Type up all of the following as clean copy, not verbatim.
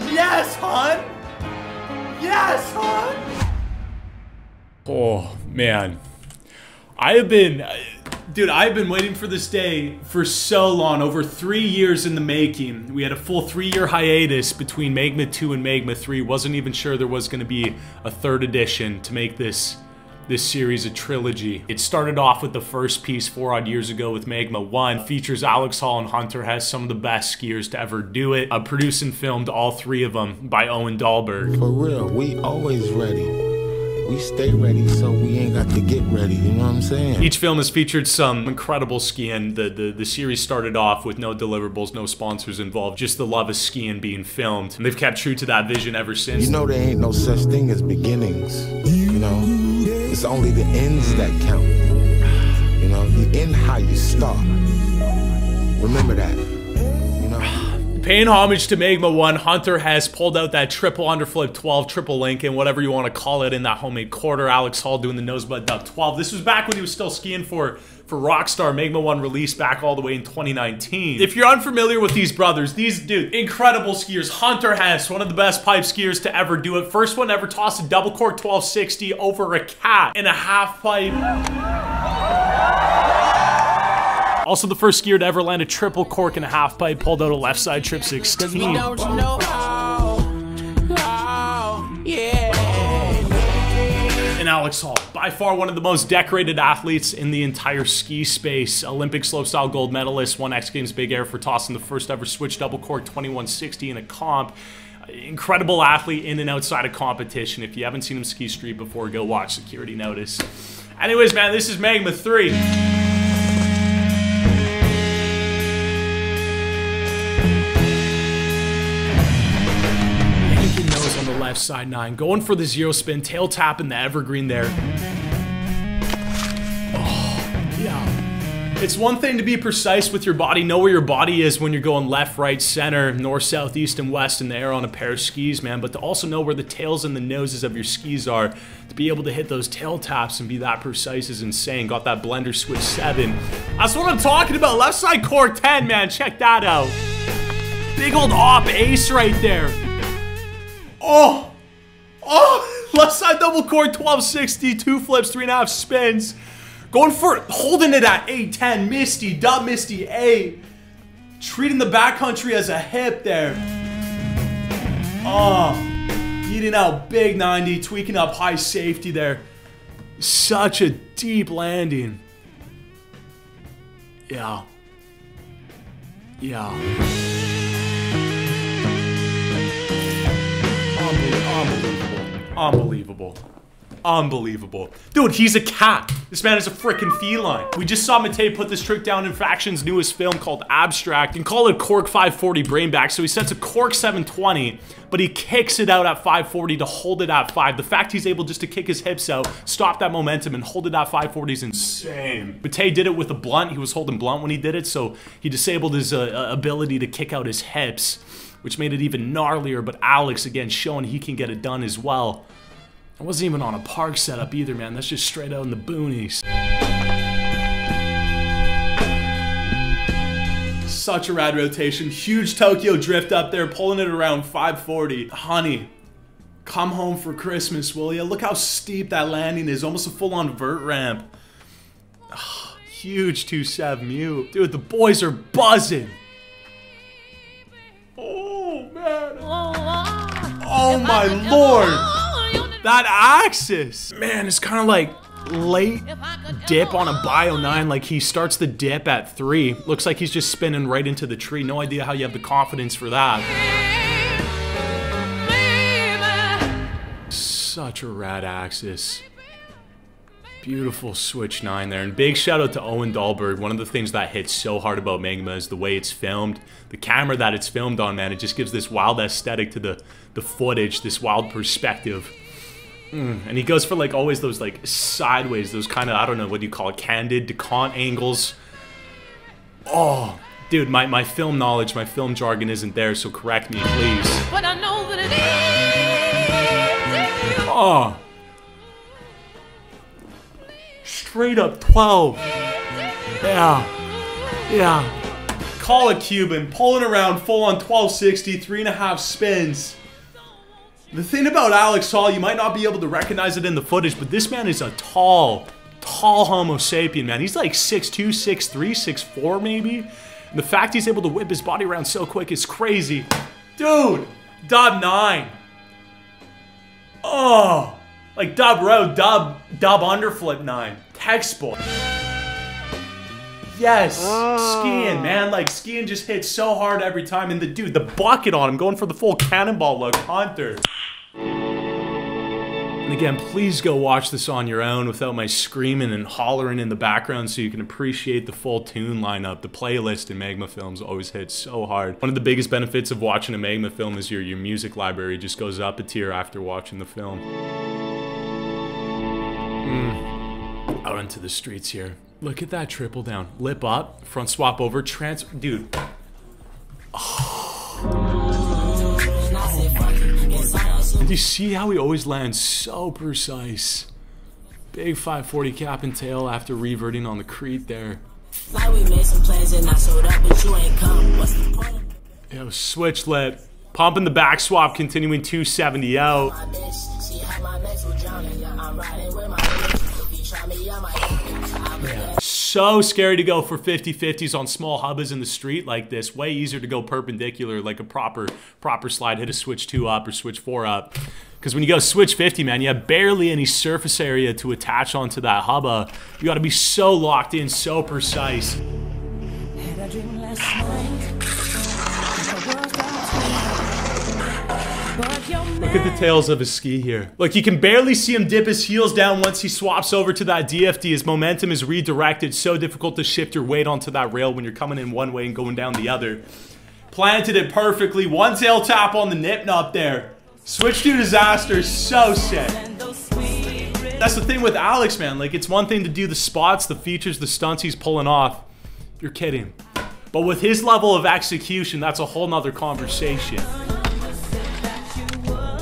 Yes, hon! Yes, hon! Oh, man. I've been waiting for this day for so long, over 3 years in the making. We had a full 3-year hiatus between Magma 2 and Magma 3. Wasn't even sure there was going to be a 3rd edition to make this series a trilogy. It started off with the first piece 4 odd years ago with Magma 1. It features Alex Hall and Hunter Hess, some of the best skiers to ever do it. Produced and filmed all 3 of them by Owen Dahlberg. For real, we always ready. We stay ready, so we ain't got to get ready, you know what I'm saying? Each film has featured some incredible skiing. The series started off with no deliverables, no sponsors involved, just the love of skiing being filmed. And they've kept true to that vision ever since. You know there ain't no such thing as beginnings, you know? It's only the ends that count. You know, you end how you start. Remember that, you know? Paying homage to Magma 1, Hunter Hess pulled out that triple underflip 12, triple Lincoln, whatever you want to call it, in that homemade quarter. Alex Hall doing the nosebud duck 12. This was back when he was still skiing for Rockstar. Magma 1 released back all the way in 2019. If you're unfamiliar with these brothers, dude, incredible skiers. Hunter Hess, one of the best pipe skiers to ever do it. First one ever tossed a double cork 1260 over a cat in a half pipe. Also the first skier to ever land a triple cork in a half pipe, pulled out a left side trip 16. And Alex Hall, by far one of the most decorated athletes in the entire ski space. Olympic slopestyle gold medalist, won X Games Big Air for tossing the first ever switch double cork 2160 in a comp. Incredible athlete in and outside of competition. If you haven't seen him ski street before, go watch Security Notice. Anyways, man, this is Magma 3. On the left side 9, going for the 0 spin, tail tap in the evergreen there. Oh, yeah. It's one thing to be precise with your body, know where your body is when you're going left, right, center, north, south, east, and west in the air on a pair of skis, man, but to also know where the tails and the noses of your skis are, to be able to hit those tail taps and be that precise is insane. Got that blender switch 7. That's what I'm talking about. Left side cork 10, man. Check that out. Big old op ace right there. Oh, left side double cork 1260, 2 flips, 3.5 spins. Going for it, holding it at 810, Misty, dub Misty, A. Treating the backcountry as a hip there. Oh, eating out big 90, tweaking up high safety there. Such a deep landing. Yeah. Unbelievable. Dude, he's a cat. This man is a freaking feline. We just saw Matei put this trick down in Faction's newest film called Abstract and call it cork 540 brainback. So he sets a cork 720, but he kicks it out at 540 to hold it at 5. The fact he's able just to kick his hips out, stop that momentum, and hold it at 540 is insane. Matei did it with a blunt. He was holding blunt when he did it, so he disabled his ability to kick out his hips, which made it even gnarlier. But Alex, again, showing he can get it done as well. I wasn't even on a park setup either, man. That's just straight out in the boonies. Such a rad rotation. Huge Tokyo drift up there, pulling it around 540. Honey, come home for Christmas, will ya? Look how steep that landing is. Almost a full-on vert ramp. Oh, huge 2.7 mute. Dude, the boys are buzzing. Oh, man. Oh, my Lord. That axis, man, it's kind of like late dip on a Bio 9. Like he starts the dip at 3. Looks like he's just spinning right into the tree. No idea how you have the confidence for that. Such a rad axis. Beautiful switch 9 there. And big shout out to Owen Dahlberg. One of the things that hits so hard about Magma is the way it's filmed. The camera that it's filmed on, man, it just gives this wild aesthetic to the footage, this wild perspective. And he goes for like always those like sideways, those kind of, I don't know, what do you call it, candid, decant angles. Oh, dude, my film knowledge, my film jargon isn't there, so correct me, please. But I know that it is. Oh. Straight up 12. Yeah. Call it Cuban. Pulling around full on 1260, 3.5 spins. The thing about Alex Hall, you might not be able to recognize it in the footage, but this man is a tall Homo sapien, man. He's like 6'2", 6'3", 6'4", maybe. And the fact he's able to whip his body around so quick is crazy. Dude, dub 9. Oh, like dub row, dub underflip 9. Textbook. Yes, skiing, man. Like, skiing just hits so hard every time. And the bucket on him, going for the full cannonball look. Hunter. And again, please go watch this on your own without my screaming and hollering in the background so you can appreciate the full tune lineup. The playlist in Magma films always hits so hard. One of the biggest benefits of watching a Magma film is your music library just goes up a tier after watching the film. Out into the streets here. Look at that triple down. Lip up, front swap over, transfer. Dude. Did you see how he always lands so precise? Big 540 cap and tail after reverting on the Crete there. Like we made some plans and I sold up, but you ain't come. What's the point? Yo, switch lip. Pumping the back swap, continuing 270 out. So scary to go for 50-50s on small hubbas in the street like this. Way easier to go perpendicular like a proper slide. Hit a switch 2 up or switch 4 up. Because when you go switch 50, man, you have barely any surface area to attach onto that hubba. You got to be so locked in, so precise. Had a dream last night. Look at the tails of his ski here. Look, you can barely see him dip his heels down once he swaps over to that DFD. His momentum is redirected. So difficult to shift your weight onto that rail when you're coming in one way and going down the other. Planted it perfectly. One tail tap on the nip nut there. Switch to disaster. So sick. That's the thing with Alex, man. Like, it's one thing to do the spots, the features, the stunts he's pulling off. You're kidding. But with his level of execution, that's a whole nother conversation.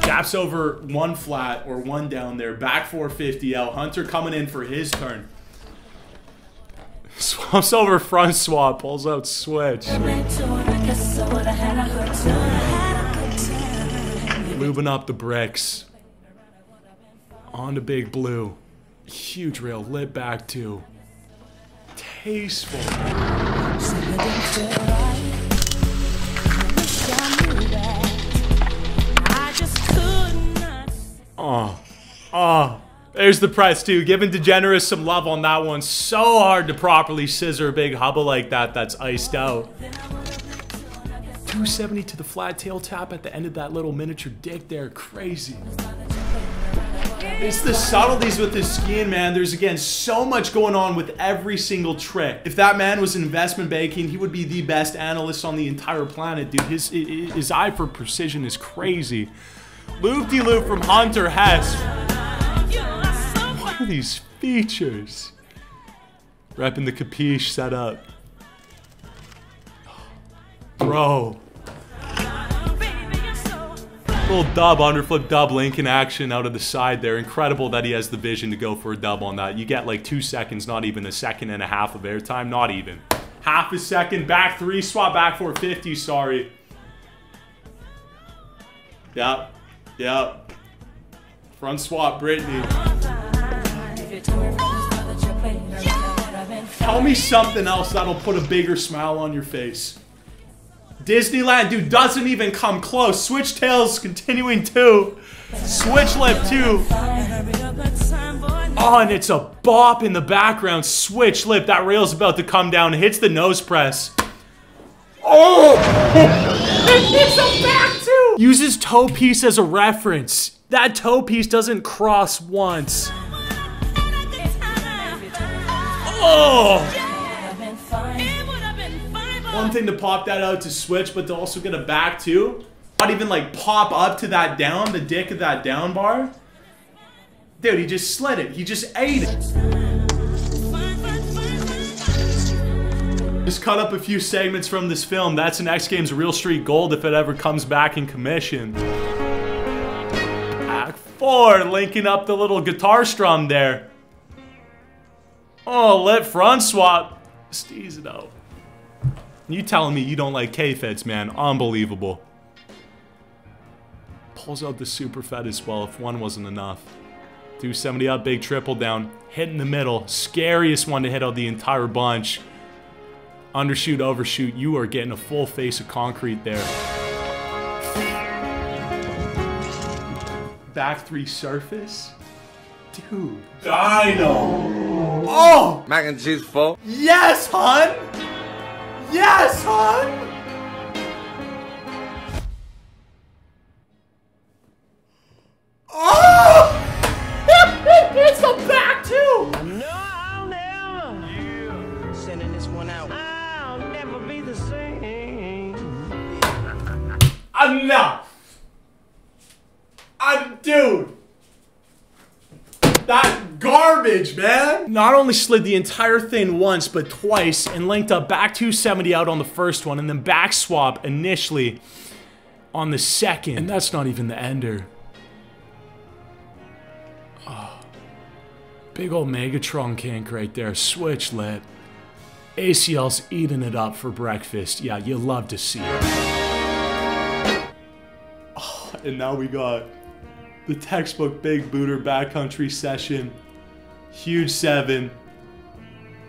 Taps over one flat or one down there. Back 450 out. Hunter coming in for his turn. Swaps over front swap. Pulls out switch. Moving up the bricks. On to big blue. Huge rail. Lit back two. Tasteful. There's the press too. Giving DeGeneres some love on that one. So hard to properly scissor a big hubba like that that's iced out. 270 to the flat tail tap at the end of that little miniature dick there. Crazy. It's the subtleties with this skiing, man. There's, again, so much going on with every single trick. If that man was in investment banking, he would be the best analyst on the entire planet, dude. His eye for precision is crazy. Loop-de-loop from Hunter Hess. What are these features? Repping the capiche setup. Bro. Little dub, underflip dub Lincoln action out of the side there. Incredible that he has the vision to go for a dub on that. You get like 2 seconds, not even a second and a half of airtime. Not even. Half a second. Back 3, swap back 450, sorry. Yep. Yep. Front swap, Brittany. Tell me something else that'll put a bigger smile on your face. Disneyland, dude, doesn't even come close. Switch tails continuing 2. Switch lip 2. Oh, and it's a bop in the background. Switch lip. That rail's about to come down. Hits the nose press. Oh! It hits a back 2. Uses toe piece as a reference. That toe piece doesn't cross once. Oh! One thing to pop that out to switch, but to also get a back too. Not even like pop up to that down, the dick of that down bar. Dude, he just slid it. He just ate it. Just cut up a few segments from this film. That's an X Games Real Street Gold if it ever comes back in commission. Act 4, linking up the little guitar strum there. Oh, lit front swap. Steez it out. You telling me you don't like K-feds, man. Unbelievable. Pulls out the super fed as well if one wasn't enough. 270 up, big triple down. Hit in the middle. Scariest one to hit out the entire bunch. Undershoot, overshoot. You are getting a full face of concrete there. Back three surface? Dude. Dino. Oh! Mac and cheese full. Yes, hun! Yes, hun! Oh! It's a back too! No, I'll never. Yeah. Sending this one out. I'll never be the same. Enough! Dude! That garbage, man! Not only slid the entire thing once, but twice, and linked up back 270 out on the first one, and then back swap initially on the second. And that's not even the ender. Oh. Big old Megatron kink right there. Switch lit. ACL's eating it up for breakfast. Yeah, you love to see it. Oh, and now we got the textbook big booter backcountry session. Huge 7.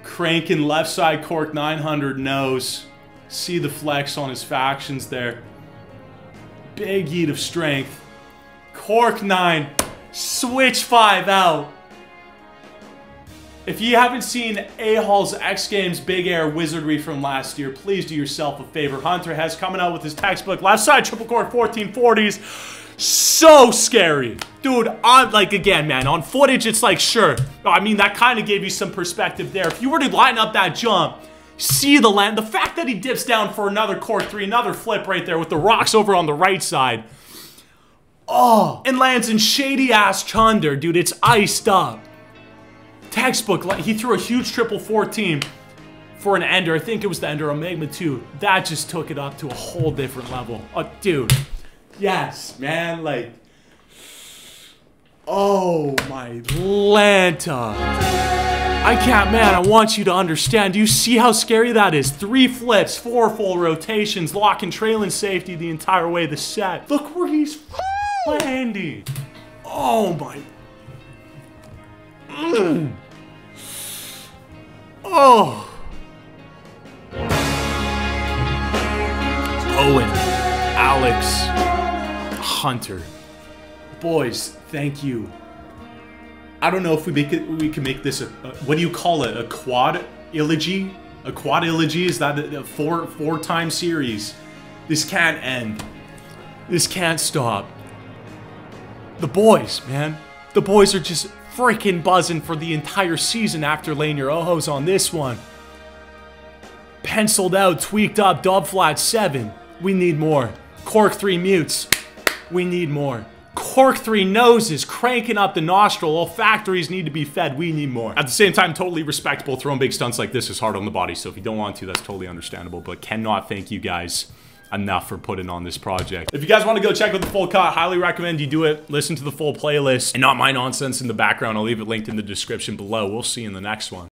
Cranking left side cork 900 nose. See the flex on his factions there. Big heat of strength. Cork 9. Switch 5 out. If you haven't seen A-Hall's X Games Big Air Wizardry from last year, please do yourself a favor. Hunter Hess coming out with his textbook. Left side triple cork 1440s. So scary. Dude, like, again, man, on footage, it's like, sure. I mean, that kind of gave you some perspective there. If you were to line up that jump, see the land, the fact that he dips down for another cork 3, another flip right there with the rocks over on the right side. Oh, and lands in shady-ass chunder, dude. It's iced up. Textbook, he threw a huge triple 14 for an ender. I think it was the ender on Magma 2. That just took it up to a whole different level. Oh, dude. Yes, man, like, oh my Lanta. I can't, man, I want you to understand. Do you see how scary that is? 3 flips, 4 full rotations, lock and trailing safety the entire way the set. Look where he's landing. Oh my. Oh. Owen, Alex, Hunter, boys, thank you. I don't know if we can make this a what do you call it? A quad elegy? A quad elegy? Is that a four-time series? This can't end. This can't stop. The boys, man. The boys are just freaking buzzing for the entire season after laying your ohos on this one. Penciled out, tweaked up, dub flat 7. We need more. Cork 3 mutes. We need more. Cork 3 noses, cranking up the nostril. Olfactories need to be fed. We need more. At the same time, totally respectable. Throwing big stunts like this is hard on the body, so if you don't want to, that's totally understandable. But cannot thank you guys enough for putting on this project. If you guys want to go check out the full cut, highly recommend you do it. Listen to the full playlist and not my nonsense in the background. I'll leave it linked in the description below. We'll see you in the next one.